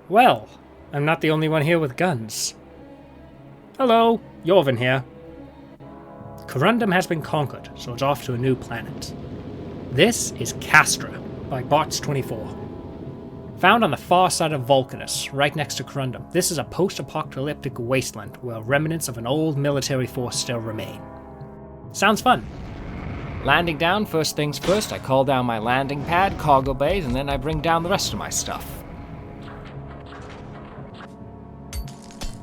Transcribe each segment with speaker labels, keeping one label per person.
Speaker 1: Well, I'm not the only one here with guns. Hello, Yorven here. Corundum has been conquered, so it's off to a new planet. This is Castra, by Bots24. Found on the far side of Vulcanus, right next to Corundum, this is a post-apocalyptic wasteland where remnants of an old military force still remain. Sounds fun.
Speaker 2: Landing down, first things first, I call down my landing pad, cargo bays, and then I bring down the rest of my stuff.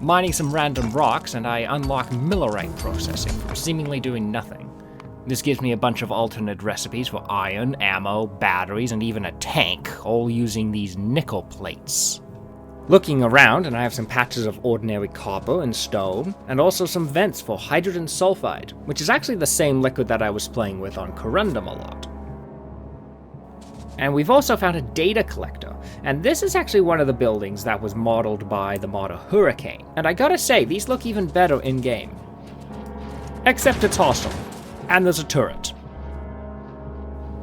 Speaker 2: Mining some random rocks, and I unlock millerite processing from seemingly doing nothing. This gives me a bunch of alternate recipes for iron, ammo, batteries, and even a tank, all using these nickel plates. Looking around, and I have some patches of ordinary copper and stone, and also some vents for hydrogen sulfide, which is actually the same liquid that I was playing with on Corundum a lot. And we've also found a data collector, and this is actually one of the buildings that was modeled by the modder Hurricane. And I gotta say, these look even better in-game. Except it's hostile, and there's a turret.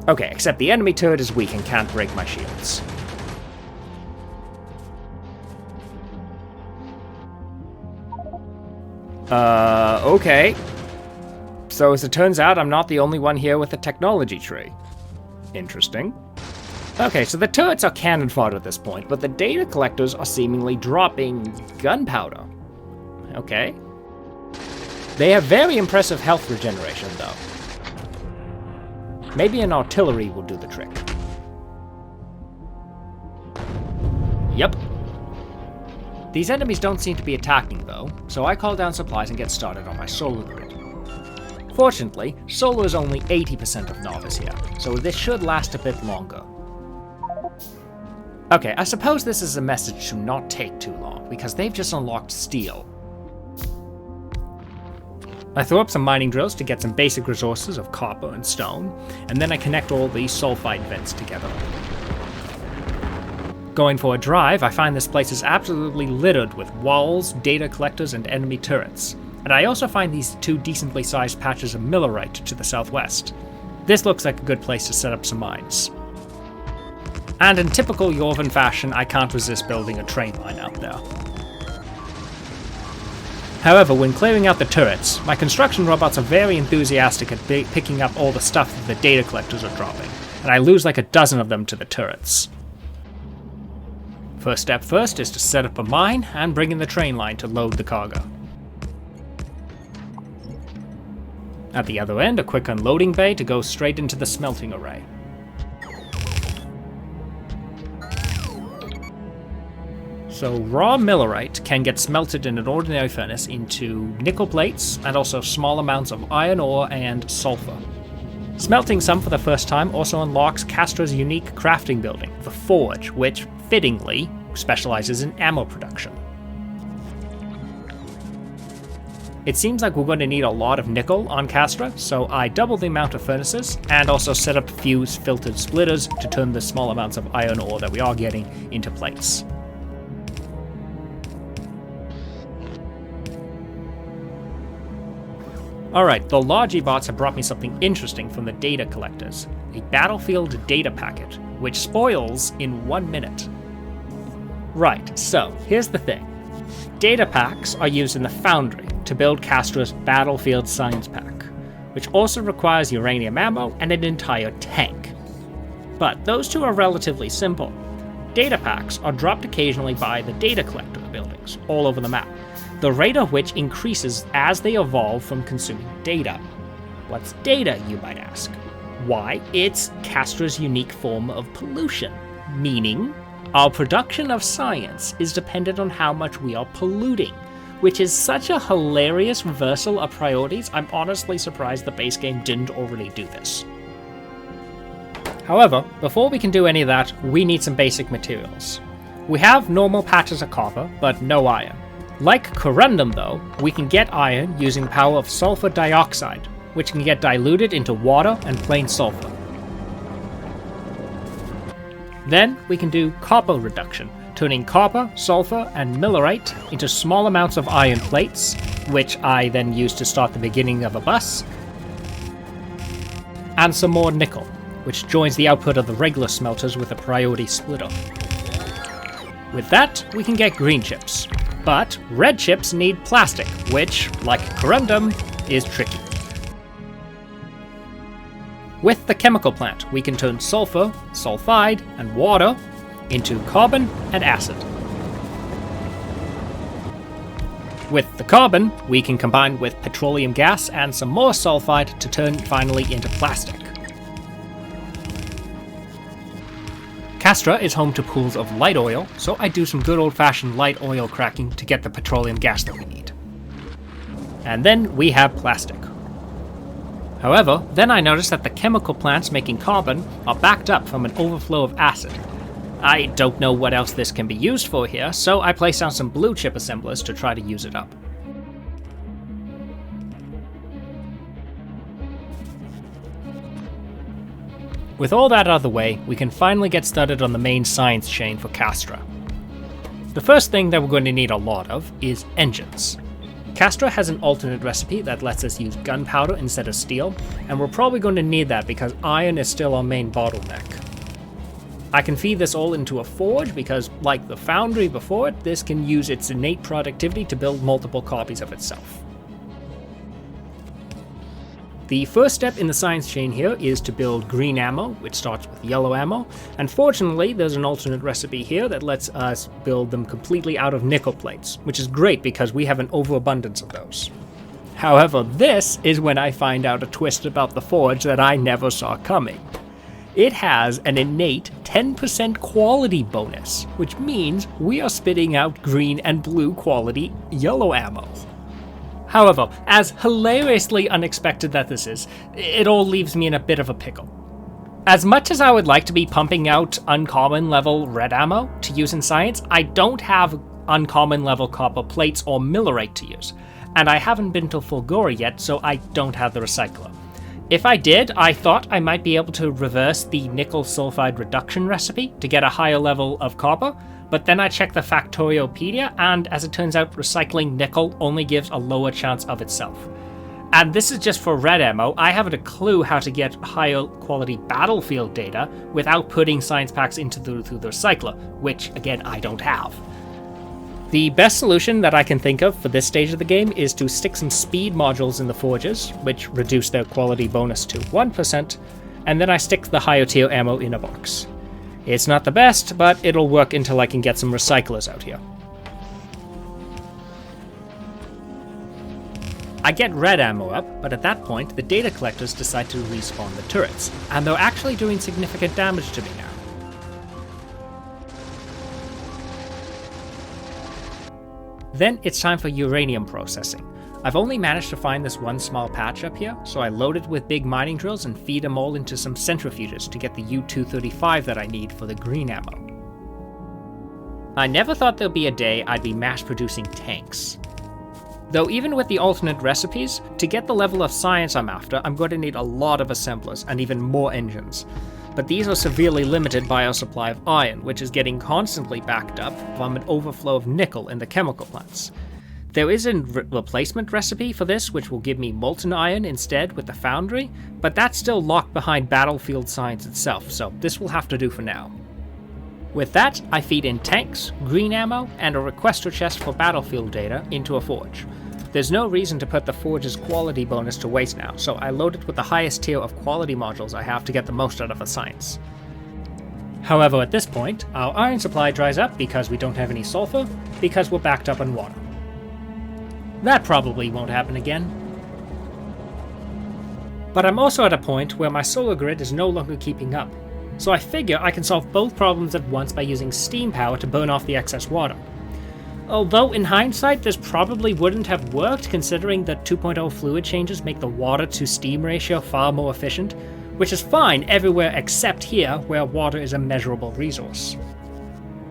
Speaker 2: Okay, except the enemy turret is weak and can't break my shields. Okay. So as it turns out, I'm not the only one here with a technology tree. Interesting. Okay, so the turrets are cannon fodder at this point, but the data collectors are seemingly dropping gunpowder. Okay. They have very impressive health regeneration, though. Maybe an artillery will do the trick. Yep. These enemies don't seem to be attacking, though, so I call down supplies and get started on my solar grid. Fortunately, solar is only 80% of novice here, so this should last a bit longer. Okay, I suppose this is a message to not take too long, because they've just unlocked steel. I throw up some mining drills to get some basic resources of copper and stone, and then I connect all these sulfide vents together. Going for a drive, I find this place is absolutely littered with walls, data collectors, and enemy turrets. And I also find these two decently sized patches of millerite to the southwest. This looks like a good place to set up some mines. And in typical Yorven fashion, I can't resist building a train line out there. However, when clearing out the turrets, my construction robots are very enthusiastic at picking up all the stuff that the data collectors are dropping, and I lose like a dozen of them to the turrets. First step first is to set up a mine and bring in the train line to load the cargo. At the other end, a quick unloading bay to go straight into the smelting array. So raw millerite can get smelted in an ordinary furnace into nickel plates and also small amounts of iron ore and sulfur. Smelting some for the first time also unlocks Castra's unique crafting building, the Forge, which, fittingly, specializes in ammo production. It seems like we're going to need a lot of nickel on Castra, so I double the amount of furnaces and also set up a few filtered splitters to turn the small amounts of iron ore that we are getting into plates. Alright, the Logibots have brought me something interesting from the data collectors. A battlefield data packet, which spoils in 1 minute. Right, so here's the thing. Data packs are used in the Foundry to build Castra's battlefield science pack, which also requires uranium ammo and an entire tank. But those two are relatively simple. Data packs are dropped occasionally by the data collector buildings all over the map, the rate of which increases as they evolve from consuming data. What's data, you might ask? Why, it's Castra's unique form of pollution, meaning our production of science is dependent on how much we are polluting, which is such a hilarious reversal of priorities. I'm honestly surprised the base game didn't already do this. However, before we can do any of that, we need some basic materials. We have normal patches of copper, but no iron. Like Corundum though, we can get iron using the power of sulfur dioxide, which can get diluted into water and plain sulfur. Then we can do copper reduction, turning copper, sulfur, and millerite into small amounts of iron plates, which I then use to start the beginning of a bus, and some more nickel, which joins the output of the regular smelters with a priority splitter. With that, we can get green chips. But red chips need plastic, which, like corundum, is tricky. With the chemical plant, we can turn sulfur, sulfide, and water into carbon and acid. With the carbon, we can combine with petroleum gas and some more sulfide to turn finally into plastic. Castra is home to pools of light oil, so I do some good old-fashioned light oil cracking to get the petroleum gas that we need. And then we have plastic. However, then I noticed that the chemical plants making carbon are backed up from an overflow of acid. I don't know what else this can be used for here, so I placed down some blue chip assemblers to try to use it up. With all that out of the way, we can finally get started on the main science chain for Castra. The first thing that we're going to need a lot of is engines. Castra has an alternate recipe that lets us use gunpowder instead of steel, and we're probably going to need that because iron is still our main bottleneck. I can feed this all into a forge because, like the foundry before it, this can use its innate productivity to build multiple copies of itself. The first step in the science chain here is to build green ammo, which starts with yellow ammo, and fortunately there's an alternate recipe here that lets us build them completely out of nickel plates, which is great because we have an overabundance of those. However, this is when I find out a twist about the forge that I never saw coming. It has an innate 10% quality bonus, which means we are spitting out green and blue quality yellow ammo. However, as hilariously unexpected that this is, it all leaves me in a bit of a pickle. As much as I would like to be pumping out uncommon level red ammo to use in science, I don't have uncommon level copper plates or millerite to use, and I haven't been to Fulgora yet, so I don't have the recycler. If I did, I thought I might be able to reverse the nickel sulfide reduction recipe to get a higher level of copper, but then I checked the Factoriopedia, and as it turns out, recycling nickel only gives a lower chance of itself. And this is just for red ammo. I haven't a clue how to get higher quality battlefield data without putting science packs through the recycler, which again, I don't have. The best solution that I can think of for this stage of the game is to stick some speed modules in the forges, which reduce their quality bonus to 1%, and then I stick the higher tier ammo in a box. It's not the best, but it'll work until I can get some recyclers out here. I get red ammo up, but at that point, the data collectors decide to respawn the turrets, and they're actually doing significant damage to me now. Then it's time for uranium processing. I've only managed to find this one small patch up here, so I load it with big mining drills and feed them all into some centrifuges to get the U-235 that I need for the green ammo. I never thought there'd be a day I'd be mass producing tanks. Though even with the alternate recipes, to get the level of science I'm after, I'm going to need a lot of assemblers and even more engines. But these are severely limited by our supply of iron, which is getting constantly backed up from an overflow of nickel in the chemical plants. There is a replacement recipe for this, which will give me molten iron instead with the foundry, but that's still locked behind battlefield science itself, so this will have to do for now. With that, I feed in tanks, green ammo, and a requester chest for battlefield data into a forge. There's no reason to put the forge's quality bonus to waste now, so I load it with the highest tier of quality modules I have to get the most out of the science. However, at this point, our iron supply dries up because we don't have any sulfur, because we're backed up on water. That probably won't happen again. But I'm also at a point where my solar grid is no longer keeping up, so I figure I can solve both problems at once by using steam power to burn off the excess water. Although in hindsight this probably wouldn't have worked considering that 2.0 fluid changes make the water to steam ratio far more efficient, which is fine everywhere except here where water is a measurable resource.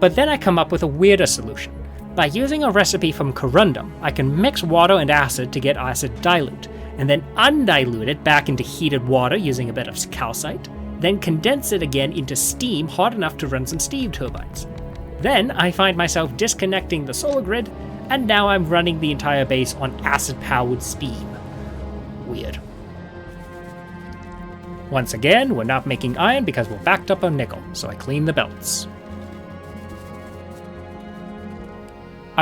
Speaker 2: But then I come up with a weirder solution. By using a recipe from corundum, I can mix water and acid to get acid dilute, and then undilute it back into heated water using a bit of calcite, then condense it again into steam hot enough to run some steam turbines. Then I find myself disconnecting the solar grid, and now I'm running the entire base on acid-powered steam. Weird. Once again, we're not making iron because we're backed up on nickel, so I clean the belts.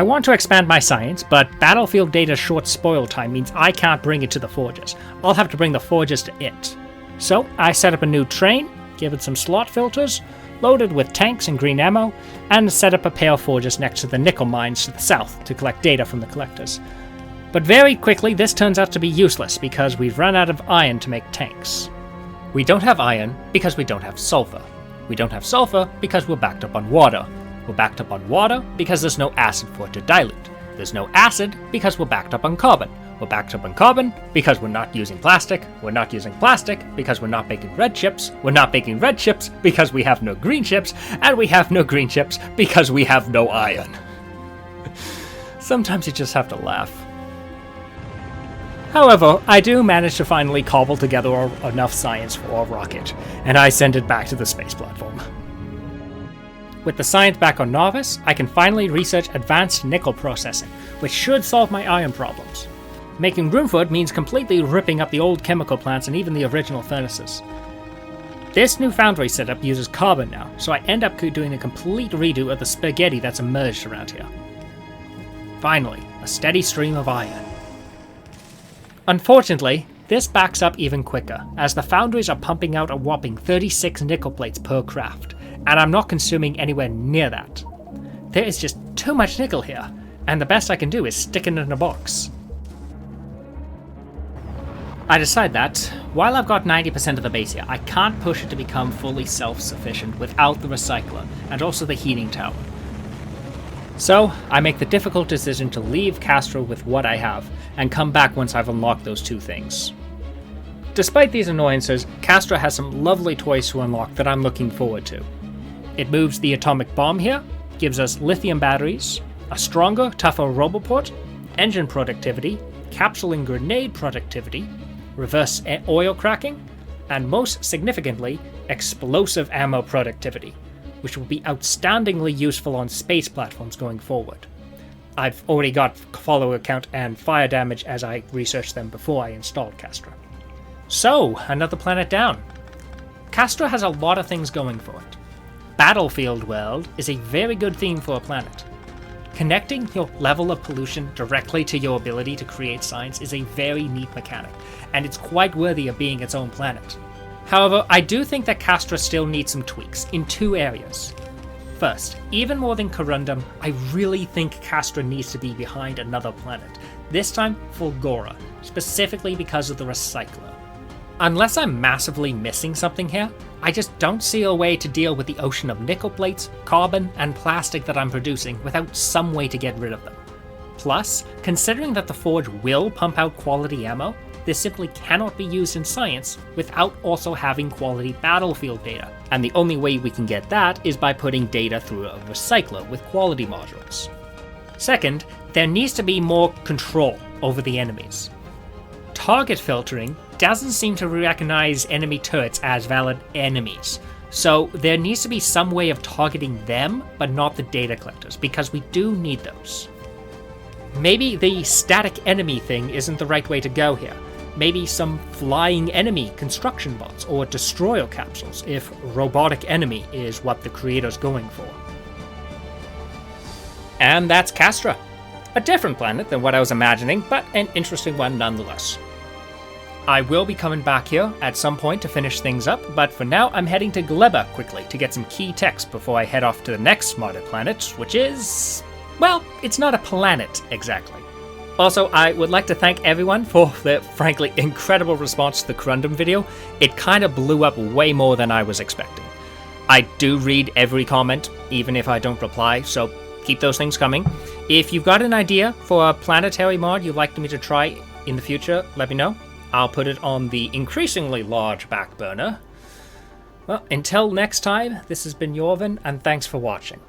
Speaker 1: I want to expand my science, but battlefield data's short spoil time means I can't bring it to the forges. I'll have to bring the forges to it. So I set up a new train, give it some slot filters, loaded with tanks and green ammo, and set up a pair of forges next to the nickel mines to the south to collect data from the collectors. But very quickly this turns out to be useless because we've run out of iron to make tanks. We don't have iron because we don't have sulfur. We don't have sulfur because we're backed up on water. We're backed up on water because there's no acid for it to dilute. There's no acid because we're backed up on carbon. We're backed up on carbon because we're not using plastic. We're not using plastic because we're not making red chips. We're not making red chips because we have no green chips. And we have no green chips because we have no iron. Sometimes you just have to laugh. However, I do manage to finally cobble together enough science for a rocket, and I send it back to the space platform. With the science back on Novice, I can finally research advanced nickel processing, which should solve my iron problems. Making room for it means completely ripping up the old chemical plants and even the original furnaces. This new foundry setup uses carbon now, so I end up doing a complete redo of the spaghetti that's emerged around here. Finally, a steady stream of iron. Unfortunately, this backs up even quicker, as the foundries are pumping out a whopping 36 nickel plates per craft, and I'm not consuming anywhere near that. There is just too much nickel here, and the best I can do is stick it in a box. I decide that, while I've got 90% of the base here, I can't push it to become fully self-sufficient without the recycler, and also the heating tower. So, I make the difficult decision to leave Castra with what I have, and come back once I've unlocked those two things. Despite these annoyances, Castra has some lovely toys to unlock that I'm looking forward to. It moves the atomic bomb here, gives us lithium batteries, a stronger, tougher roboport, engine productivity, capsule and grenade productivity, reverse oil cracking, and most significantly, explosive ammo productivity, which will be outstandingly useful on space platforms going forward. I've already got follower count and fire damage as I researched them before I installed Castra. So, another planet down. Castra has a lot of things going for it. Battlefield world is a very good theme for a planet. Connecting your level of pollution directly to your ability to create science is a very neat mechanic, and it's quite worthy of being its own planet. However, I do think that Castra still needs some tweaks in two areas. First, even more than Corundum, I really think Castra needs to be behind another planet, this time Fulgora, specifically because of the recycler. Unless I'm massively missing something here, I just don't see a way to deal with the ocean of nickel plates, carbon, and plastic that I'm producing without some way to get rid of them. Plus, considering that the Forge will pump out quality ammo, this simply cannot be used in science without also having quality battlefield data, and the only way we can get that is by putting data through a recycler with quality modules. Second, there needs to be more control over the enemies. Target filtering doesn't seem to recognize enemy turrets as valid enemies, so there needs to be some way of targeting them, but not the data collectors, because we do need those. Maybe the static enemy thing isn't the right way to go here. Maybe some flying enemy construction bots or destroyer capsules if robotic enemy is what the creator's going for. And that's Castra. A different planet than what I was imagining, but an interesting one nonetheless. I will be coming back here at some point to finish things up, but for now I'm heading to Gleba quickly to get some key text before I head off to the next smarter planet, which is... well, it's not a planet exactly. Also, I would like to thank everyone for the frankly incredible response to the Corundum video. It kind of blew up way more than I was expecting. I do read every comment, even if I don't reply, so keep those things coming. If you've got an idea for a planetary mod you'd like me to try in the future, let me know. I'll put it on the increasingly large back burner. Well, until next time, this has been Yorven, and thanks for watching.